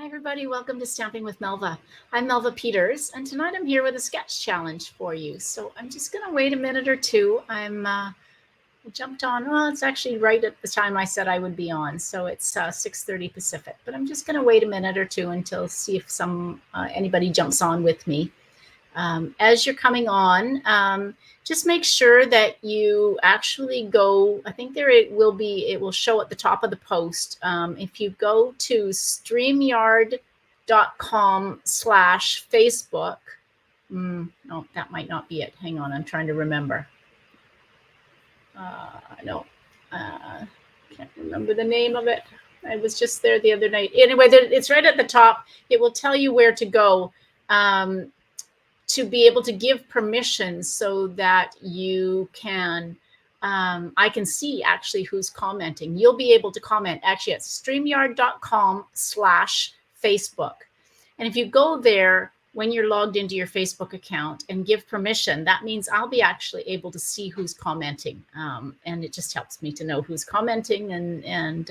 Hi everybody, welcome to Stamping with Melva. I'm Melva Peters, and tonight I'm here with a sketch challenge for you. So I'm just going to wait a minute or two. I jumped on, well, it's actually right at the time I said I would be on, so it's 6:30 Pacific. But I'm just going to wait a minute or two until see if anybody jumps on with me. As you're coming on, just make sure that you actually go, I think it will show at the top of the post. If you go to streamyard.com/Facebook, no, that might not be it. Hang on, I'm trying to remember. No, can't remember the name of it. I was just there the other night. Anyway, it's right at the top. It will tell you where to go. To be able to give permission so that you can, I can see actually who's commenting. You'll be able to comment actually at streamyard.com/Facebook. And if you go there when you're logged into your Facebook account and give permission, that means I'll be actually able to see who's commenting. And it just helps me to know who's commenting and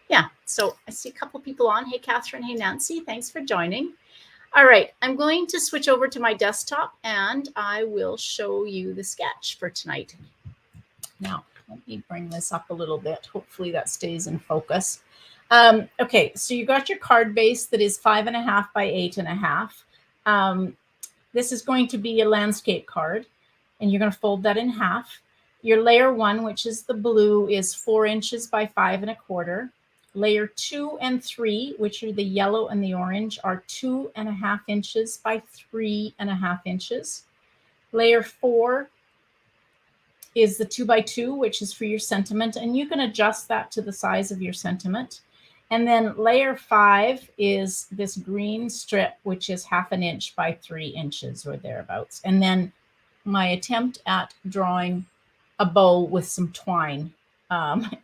yeah, so I see a couple people on. Hey, Catherine. Hey, Nancy. Thanks for joining. All right, I'm going to switch over to my desktop and I will show you the sketch for tonight. Now, let me bring this up a little bit. Hopefully that stays in focus. Okay, so you got your card base that is 5.5 by 8.5. This is going to be a landscape card, and you're going to fold that in half. Your layer 1, which is the blue, is 4 inches by 5.25. Layer 2 and 3, which are the yellow and the orange, are 2.5 inches by 3.5 inches. Layer 4 is the 2 by 2, which is for your sentiment, and you can adjust that to the size of your sentiment. And then layer 5 is this green strip, which is 1/2 inch by 3 inches or thereabouts. And then my attempt at drawing a bow with some twine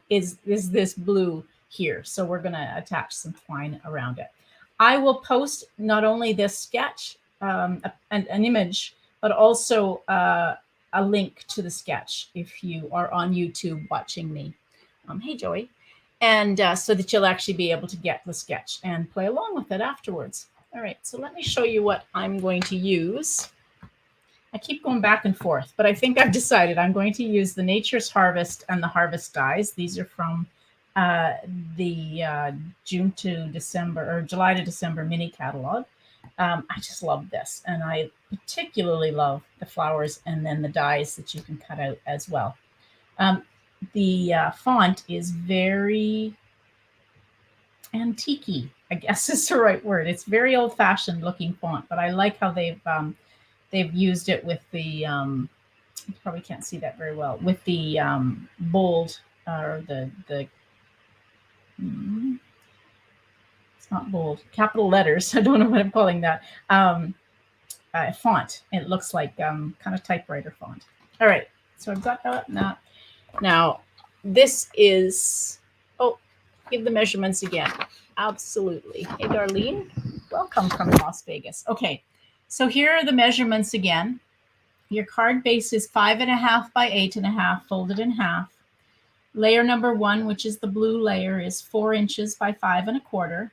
is this blue here. So we're going to attach some twine around it. I will post not only this sketch, an image, but also a link to the sketch if you are on YouTube watching me. Hey, Joey. And so that you'll actually be able to get the sketch and play along with it afterwards. All right, so let me show you what I'm going to use. I keep going back and forth, but I think I've decided I'm going to use the Nature's Harvest and the Harvest dies. These are from the June to December or July to December mini catalog. I just love this, and I particularly love the flowers and then the dies that you can cut out as well. The font is very antique-y, I guess is the right word. It's very old-fashioned looking font, but I like how they've used it with the you probably can't see that very well, with the bold or the it's not bold, capital letters. I don't know what I'm calling that. Font. It looks like kind of typewriter font. All right, so I've got that. Now, this is, oh, give the measurements again. Absolutely. Hey, Darlene, welcome from Las Vegas. Okay, so here are the measurements again. Your card base is 5.5 by 8.5, folded in half. Layer number 1, which is the blue layer, is 4 inches by 5.25.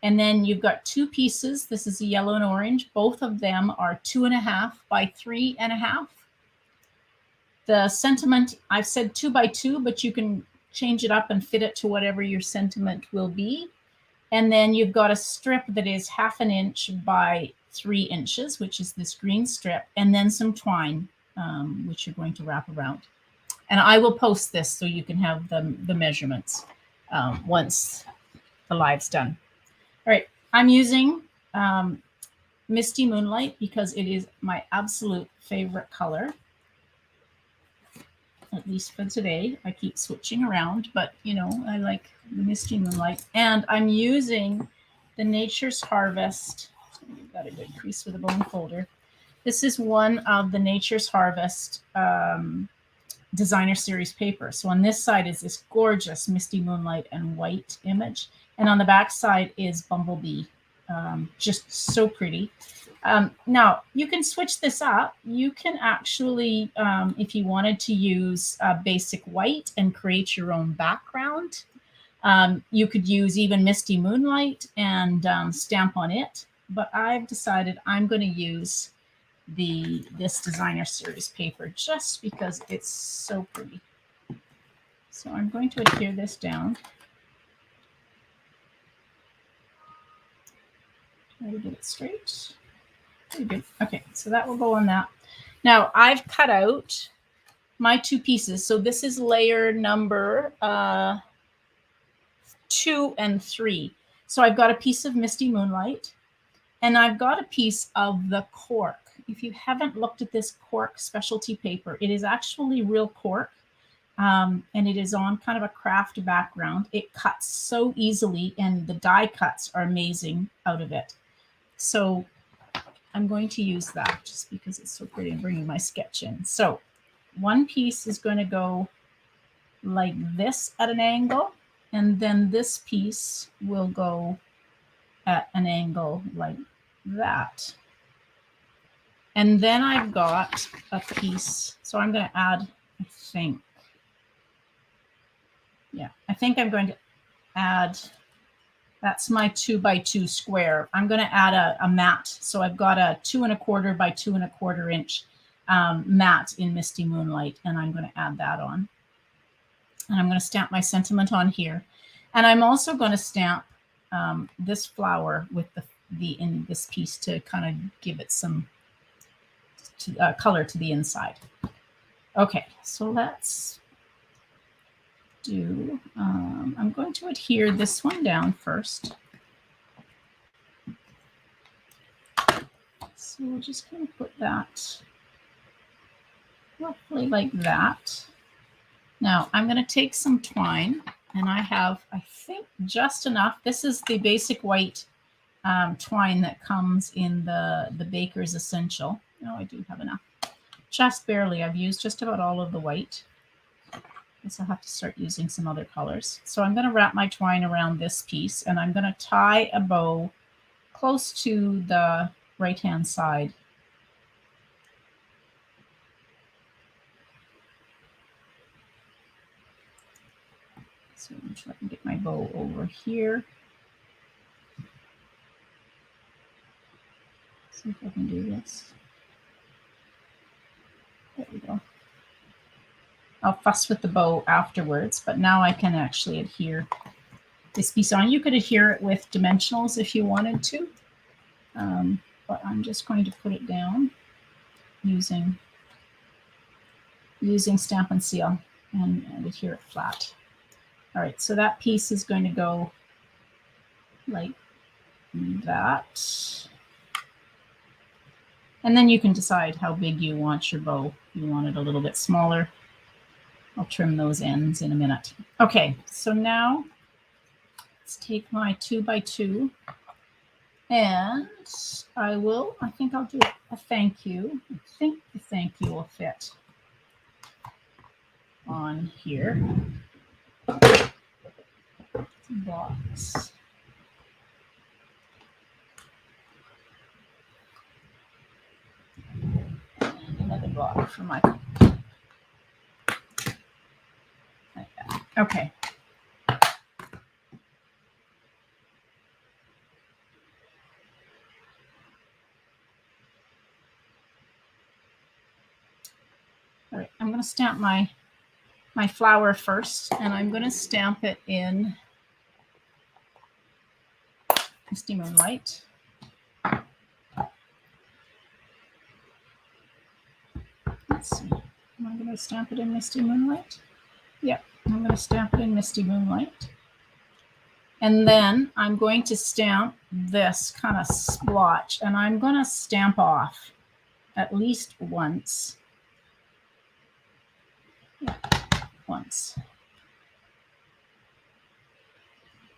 And then you've got 2 pieces. This is a yellow and orange. Both of them are 2.5 by 3.5. The sentiment, I've said 2 by 2, but you can change it up and fit it to whatever your sentiment will be. And then you've got a strip that is 1/2 inch by 3 inches, which is this green strip, and then some twine, which you're going to wrap around. And I will post this so you can have the measurements once the live's done. All right, I'm using Misty Moonlight because it is my absolute favorite color, at least for today. I keep switching around, but you know, I like the Misty Moonlight. And I'm using the Nature's Harvest. You've got a good crease with a bone folder. This is one of the Nature's Harvest designer series paper. So on this side is this gorgeous Misty Moonlight and white image, and on the back side is Bumblebee. Just so pretty. Now you can switch this up. You can actually, if you wanted to use basic white and create your own background, You could use even Misty Moonlight and stamp on it, but I've decided I'm going to use this Designer Series paper just because it's so pretty. So I'm going to adhere this down. Try to get it straight. Very good. Okay, so that will go on that. Now I've cut out my 2 pieces. So this is layer number 2 and 3. So I've got a piece of Misty Moonlight and I've got a piece of the cork. If you haven't looked at this cork specialty paper, it is actually real cork. And it is on kind of a craft background. It cuts so easily and the die cuts are amazing out of it. So I'm going to use that just because it's so pretty. I'm bringing my sketch in. So one piece is going to go like this at an angle, and then this piece will go at an angle like that. And then I've got a piece. So I'm going to add, I think I'm going to add, that's my 2 by 2 square. I'm going to add a mat. So I've got a 2 1/4 by 2 1/4 inch mat in Misty Moonlight, and I'm going to add that on. And I'm going to stamp my sentiment on here. And I'm also going to stamp this flower with in this piece to kind of give it some color to the inside. Okay, so let's do, I'm going to adhere this one down first. So we're just going to put that roughly like that. Now I'm going to take some twine, and I have, I think, just enough. This is the basic white twine that comes in the Baker's Essential. No, I do have enough. Just barely. I've used just about all of the white. I guess I'll have to start using some other colors. So I'm going to wrap my twine around this piece, and I'm going to tie a bow close to the right-hand side. So I'm trying to get my bow over here. See if I can do this. There we go. I'll fuss with the bow afterwards, but now I can actually adhere this piece on. You could adhere it with dimensionals if you wanted to, but I'm just going to put it down using Stampin' Seal and adhere it flat. All right, so that piece is going to go like that. And then you can decide how big you want your bow. If you want it a little bit smaller, I'll trim those ends in a minute. Okay, so now let's take my 2 by 2, and I think I'll do a thank you. I think the thank you will fit on here. Box. And another block for my, like that. Okay. All right, I'm going to stamp my flower first, and I'm going to stamp it in Misty Moonlight. Let's see. Am I going to stamp it in Misty Moonlight? Yep, I'm going to stamp it in Misty Moonlight. And then I'm going to stamp this kind of splotch, and I'm going to stamp off at least once. Yeah, once.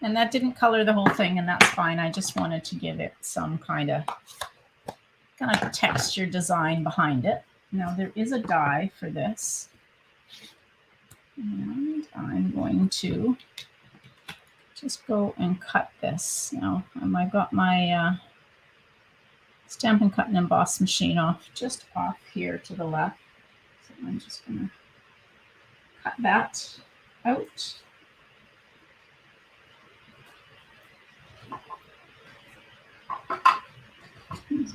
And that didn't color the whole thing, and that's fine. I just wanted to give it some kind of texture design behind it. Now there is a die for this, and I'm going to just go and cut this. Now I've got my Stampin' Cut and Emboss machine just off here to the left. So I'm just going to cut that out.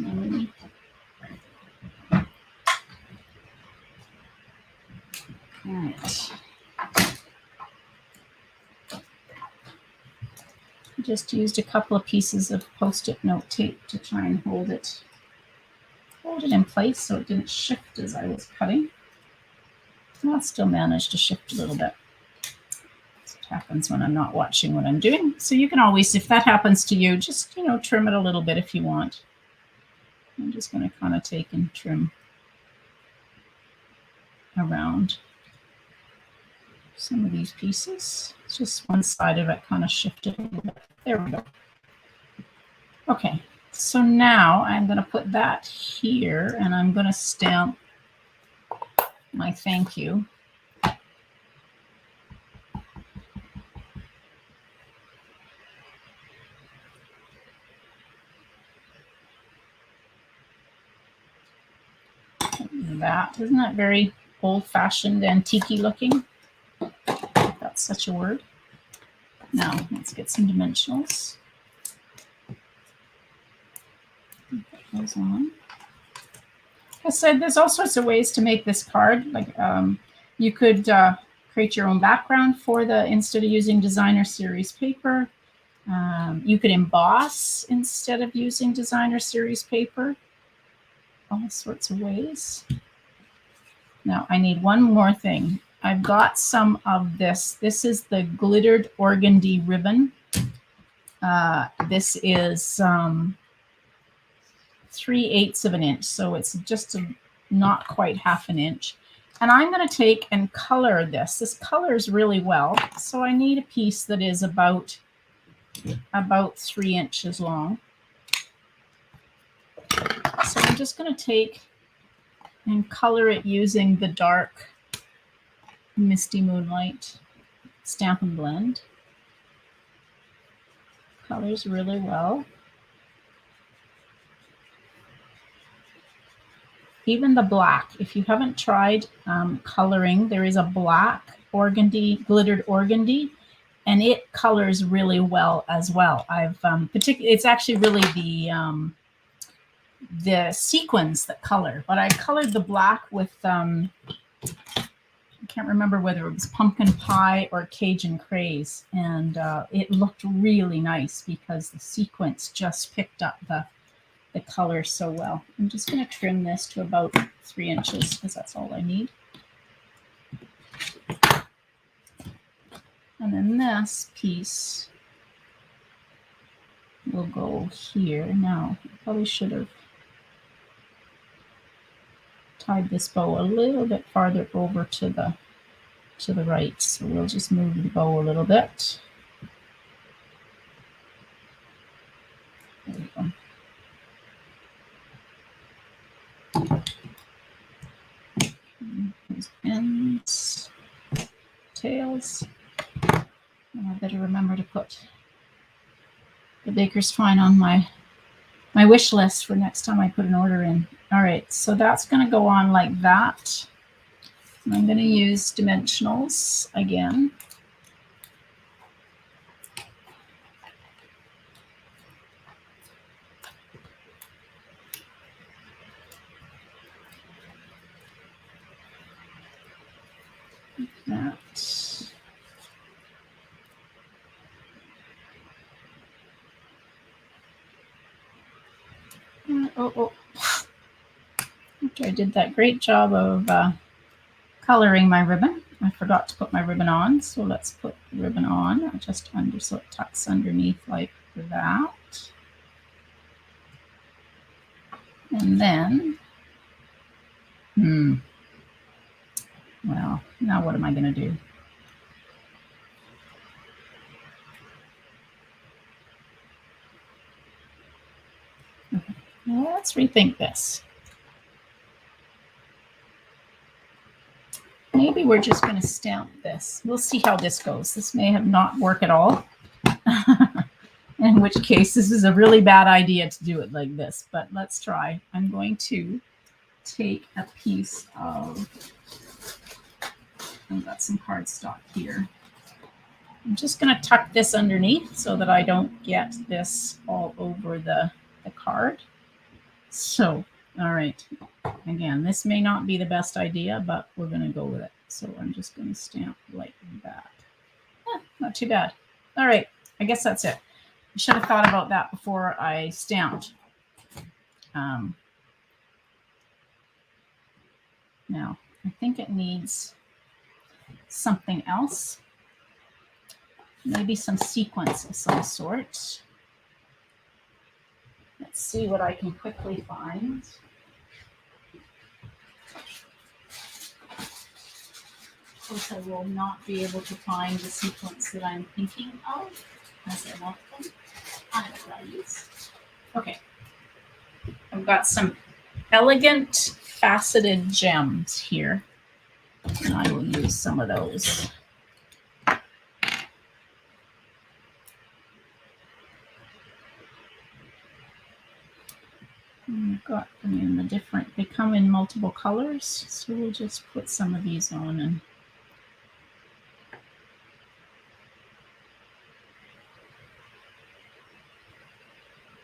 underneath. All right. Just used a couple of pieces of Post-it note tape to try and hold it in place so it didn't shift as I was cutting. Well, I still managed to shift a little bit. That's what happens when I'm not watching what I'm doing. So you can always, if that happens to you, just, trim it a little bit if you want. I'm just going to kind of take and trim around some of these pieces. It's just one side of it kind of shifted a little bit. There we go. Okay, so now I'm going to put that here and I'm going to stamp my thank you. That isn't that very old-fashioned, antique-y looking? If that's such a word. Now let's get some dimensionals. Put those on. Like I said, there's all sorts of ways to make this card. Like you could create your own background for instead of using designer series paper. You could emboss instead of using designer series paper. All sorts of ways. Now I need one more thing. I've got some of this. This is the glittered organdy ribbon. This is 3/8 of an inch, so it's just not quite half an inch. And I'm going to take and color this. This colors really well, so I need a piece that is about 3 inches long. So I'm just going to take and color it using the dark Misty Moonlight Stampin' Blend. Colors really well. Even the black, if you haven't tried coloring, there is a black organdy, glittered organdy, and it colors really well as well. I've it's actually really the sequins that color, but I colored the black with I can't remember whether it was pumpkin pie or Cajun craze, and it looked really nice because the sequence just picked up the color so well. I'm just going to trim this to about 3 inches because that's all I need. And then this piece will go here. Now, I probably should have tied this bow a little bit farther over to the right. So we'll just move the bow a little bit. There we go. Those ends, tails. And I better remember to put the Baker's Twine on my wish list for next time I put an order in. All right, so that's going to go on like that. And I'm going to use dimensionals again. That. Okay, I did that great job of coloring my ribbon. I forgot to put my ribbon on, so let's put the ribbon on just under so it tucks underneath like that. And then, well, now what am I going to do? Okay. Well, let's rethink this. Maybe we're just going to stamp this. We'll see how this goes. This may have not worked at all. In which case, this is a really bad idea to do it like this. But let's try. I'm going to take a piece of... I've got some cardstock here. I'm just going to tuck this underneath so that I don't get this all over the card. So, all right. Again, this may not be the best idea, but we're going to go with it. So I'm just going to stamp like that. Not too bad. All right. I guess that's it. I should have thought about that before I stamped. Now, I think it needs something else. Maybe some sequence of some sort. Let's see what I can quickly find. Of course, I will not be able to find the sequence that I'm thinking of as I want them. I have what I use. Okay. I've got some elegant faceted gems here, and I will use some of those. I've got them in the different, they come in multiple colors, so we'll just put some of these on and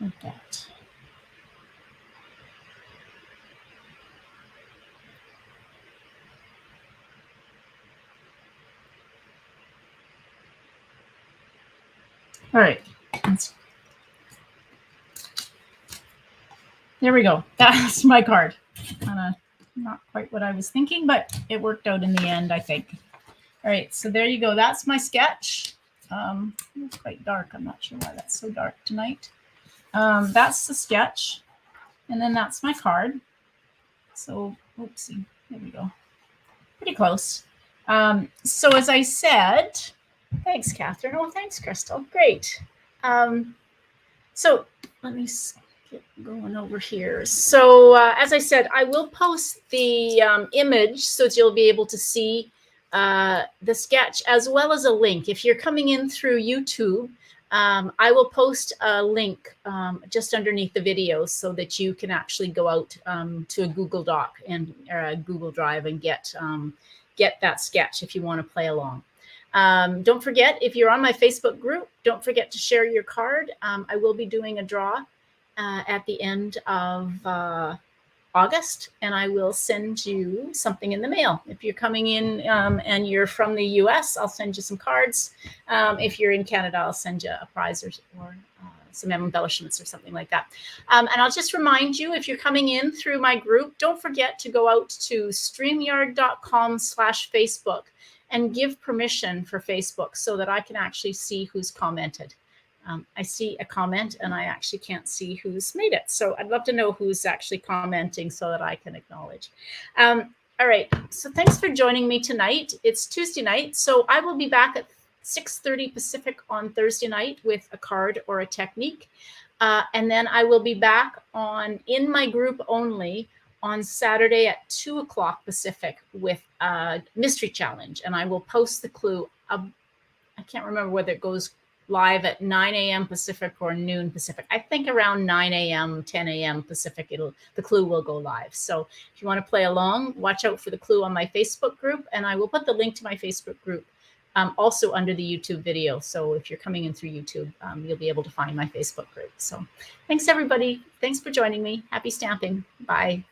like that. All right. There we go. That's my card. Kind of not quite what I was thinking, but it worked out in the end, I think. All right, so there you go. That's my sketch. It's quite dark. I'm not sure why that's so dark tonight. That's the sketch. And then that's my card. So, oopsie, there we go. Pretty close. So as I said, thanks, Catherine. Oh, thanks, Crystal. Great. So let me get going over here. So as I said, I will post the image so that you'll be able to see the sketch as well as a link. If you're coming in through YouTube, I will post a link just underneath the video so that you can actually go out to a Google Doc and or a Google Drive and get that sketch if you want to play along. Don't forget, if you're on my Facebook group, don't forget to share your card. I will be doing a draw at the end of August, and I will send you something in the mail. If you're coming in and you're from the US, I'll send you some cards. If you're in Canada, I'll send you a prize or some embellishments or something like that. And I'll just remind you, if you're coming in through my group, don't forget to go out to streamyard.com/Facebook and give permission for Facebook so that I can actually see who's commented. I see a comment and I actually can't see who's made it. So I'd love to know who's actually commenting so that I can acknowledge. All right. So thanks for joining me tonight. It's Tuesday night. So I will be back at 6:30 Pacific on Thursday night with a card or a technique. And then I will be back in my group only on Saturday at 2 o'clock Pacific with a mystery challenge. And I will post the clue. I can't remember whether it goes live at 9 a.m. Pacific or noon Pacific. I think around 9 a.m., 10 a.m. Pacific, the clue will go live. So if you want to play along, watch out for the clue on my Facebook group. And I will put the link to my Facebook group also under the YouTube video. So if you're coming in through YouTube, you'll be able to find my Facebook group. So thanks, everybody. Thanks for joining me. Happy stamping. Bye.